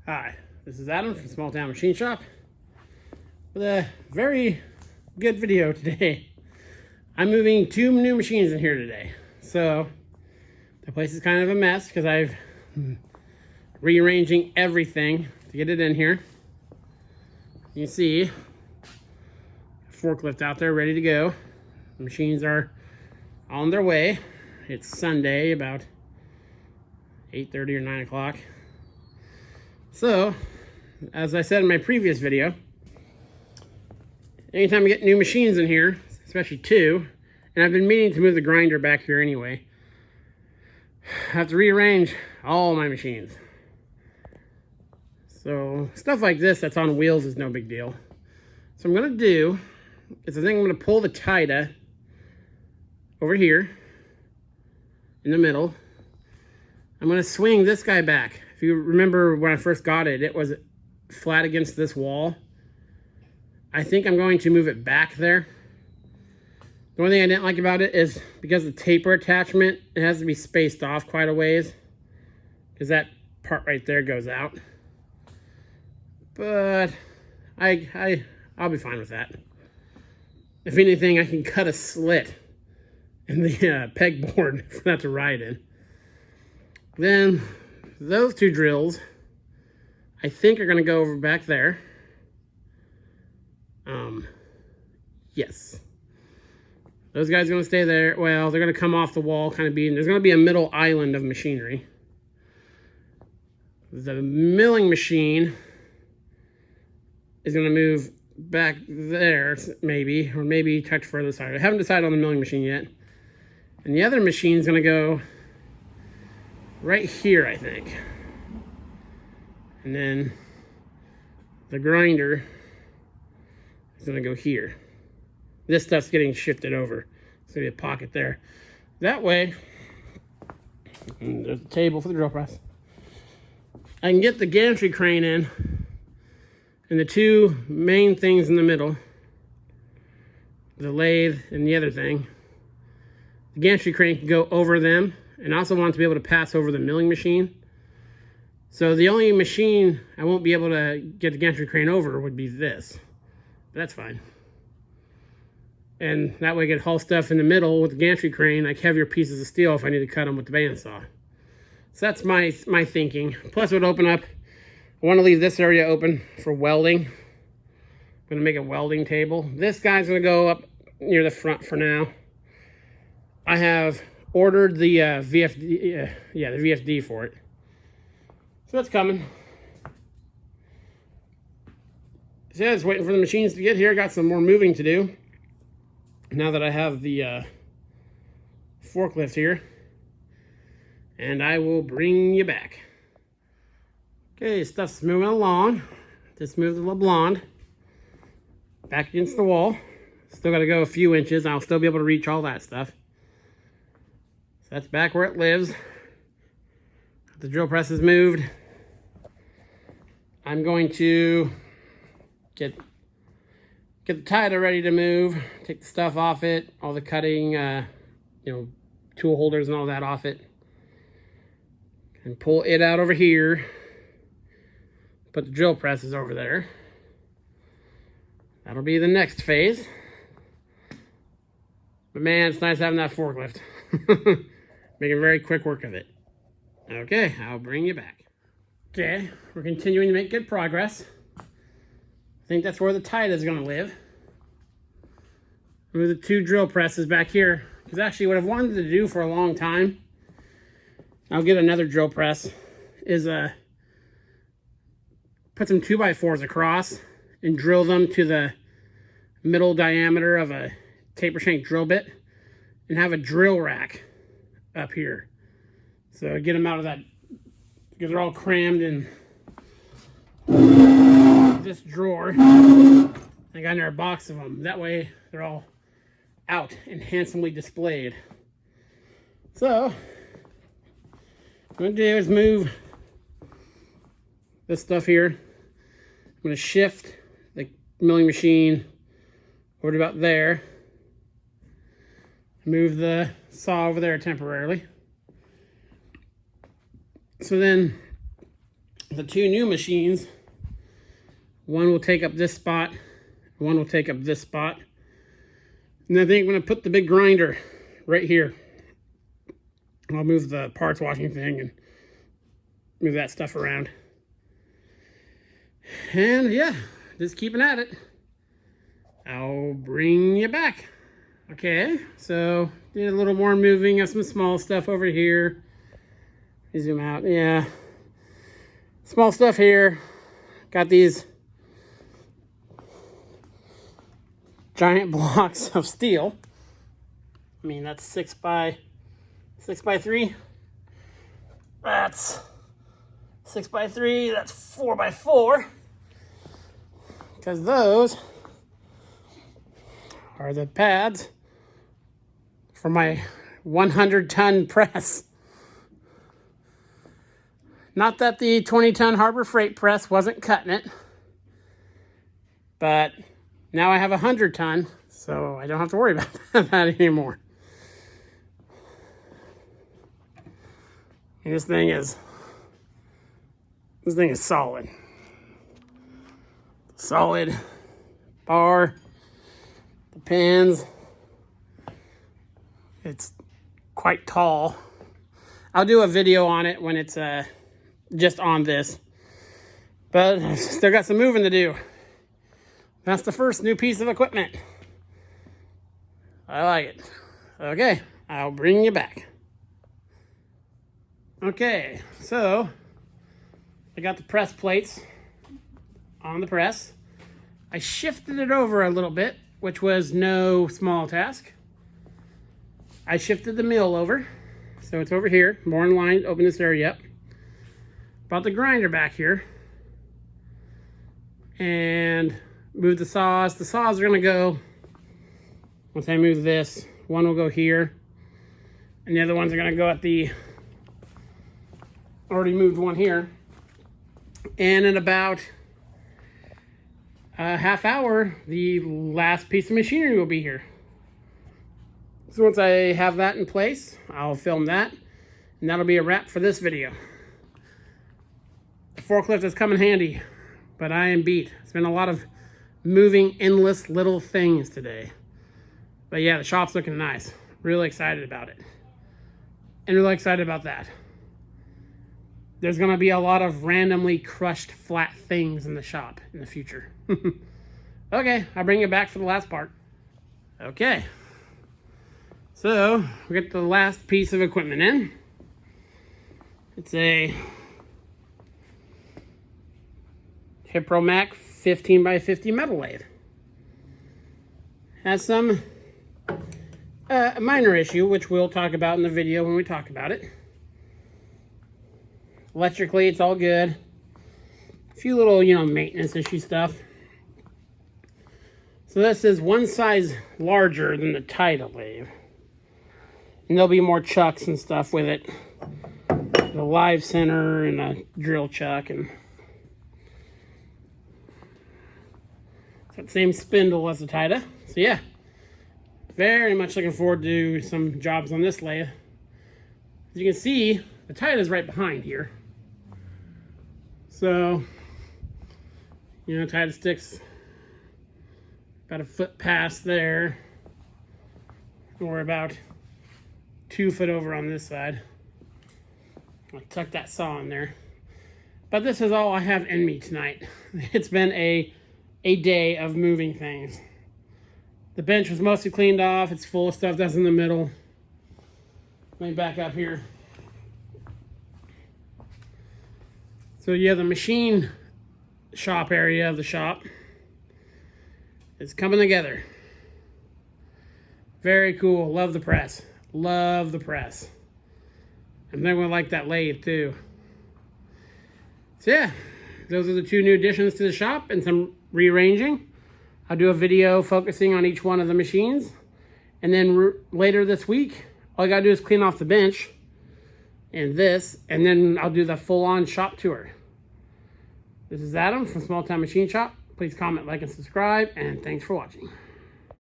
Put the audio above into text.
Hi, this is Adam from Small Town Machine Shop with a very good video today. I'm moving 2 new machines in here today. So the place is kind of a mess because I've rearranging everything to get it in here. You can see forklift out there ready to go. The machines are on their way. It's Sunday, about 8:30 or 9 o'clock. So, as I said in my previous video, anytime I get new machines in here, especially 2, and I've been meaning to move the grinder back here anyway, I have to rearrange all my machines. So, stuff like this that's on wheels is no big deal. So I'm going to do is I think I'm going to pull the Tida over here in the middle. I'm going to swing this guy back. If you remember when I first got it, it was flat against this wall. I think I'm going to move it back there. The only thing I didn't like about it is because the taper attachment, it has to be spaced off quite a ways, because that part right there goes out. But I'll be fine with that. If anything, I can cut a slit in the pegboard for that to ride in. Then those 2 drills, I think, are going to go over back there. Yes. Those guys are going to stay there. Well, they're going to come off the wall, kind of being, there's going to be a middle island of machinery. The milling machine is going to move back there, maybe, or maybe touch further side. I haven't decided on the milling machine yet. And the other machine is going to go right here, I think. And then the grinder is going to go here. This stuff's getting shifted over. There's going to be a pocket there. That way, and there's a table for the drill press. I can get the gantry crane in, and the 2 main things in the middle, the lathe and the other thing, the gantry crane can go over them, and I also want to be able to pass over the milling machine. So the only machine I won't be able to get the gantry crane over would be this. But that's fine. And that way I get haul stuff in the middle with the gantry crane, like heavier pieces of steel if I need to cut them with the bandsaw. So that's my thinking. Plus it would open up, I want to leave this area open for welding. I'm going to make a welding table. This guy's going to go up near the front for now. I have ordered the VFD, the VFD for it. So that's coming. So yeah, just waiting for the machines to get here. Got some more moving to do now that I have the forklift here. And I will bring you back. Okay, stuff's moving along. Just moved the little blonde back against the wall. Still got to go a few inches. I'll still be able to reach all that stuff. So that's back where it lives. The drill press is moved. I'm going to get the Tida ready to move. Take the stuff off it, all the cutting, tool holders and all that off it, and pull it out over here. Put the drill presses over there. That'll be the next phase. But man, it's nice having that forklift. Making very quick work of it. Okay, I'll bring you back. Okay, we're continuing to make good progress. I think that's where the Tida is going to live. Move the 2 drill presses back here. Because actually what I've wanted to do for a long time, I'll get another drill press, is put some 2x4s across and drill them to the middle diameter of a taper shank drill bit and have a drill rack up here. So get them out of that, because they're all crammed in this drawer. I got in there a box of them. That way they're all out and handsomely displayed. So what I'm going to do is move this stuff here. I'm going to shift the milling machine over to about there. Move the saw over there temporarily. So then the two new machines, one will take up this spot, one will take up this spot. And I think I'm going to put the big grinder right here. I'll move the parts washing thing and move that stuff around. And yeah, just keeping at it. I'll bring you back. Okay, so did a little more moving of some small stuff over here. Zoom out, yeah. Small stuff here. Got these giant blocks of steel. I mean, that's 6 by 3. That's 6 by 3. That's 4 by 4. Because those are the pads for my 100-ton press. Not that the 20-ton Harbor Freight press wasn't cutting it, but now I have a 100-ton, so I don't have to worry about that anymore. And this thing is solid. Solid bar, the pins. It's quite tall. I'll do a video on it when it's just on this, but I've still got some moving to do. That's the first new piece of equipment. I like it. Okay, I'll bring you back. Okay, so I got the press plates on the press. I shifted it over a little bit, which was no small task. I shifted the mill over, so it's over here, more in line, open this area up. Brought the grinder back here and move the saws. The saws are gonna go, once I move this, one will go here and the other ones are gonna go at the, already moved one here. And in about a half hour, the last piece of machinery will be here. So once I have that in place, I'll film that and that'll be a wrap for this video. The forklift has come in handy, but I am beat. It's been a lot of moving endless little things today. But yeah, the shop's looking nice. Really excited about it. And really excited about that. There's gonna be a lot of randomly crushed flat things in the shop in the future. Okay, I'll bring you back for the last part. Okay. So, we get the last piece of equipment in. It's a Hipromac 15 by 50 metal lathe. Has some minor issue, which we'll talk about in the video when we talk about it. Electrically, it's all good. A few little, maintenance issue stuff. So this is one size larger than the Tida lathe. And there'll be more chucks and stuff with it. The live center and a drill chuck and got the same spindle as the Tida. So yeah, very much looking forward to some jobs on this lathe. As you can see, the Tida is right behind here. So, Tida sticks about a foot past there, or about 2 foot over on this side. I'll tuck that saw in there. But this is all I have in me tonight. It's been a day of moving things. The bench was mostly cleaned off. It's full of stuff that's in the middle. Let me back up here. So yeah, the machine shop area of the shop is coming together. Very cool. Love the press. Love the press. And then we like that lathe too. So yeah, those are the two new additions to the shop and some rearranging. I'll do a video focusing on each one of the machines. And then later this week, all I gotta do is clean off the bench and this, and then I'll do the full-on shop tour. This is Adam from Small Town Machine Shop. Please comment, like, and subscribe, and thanks for watching.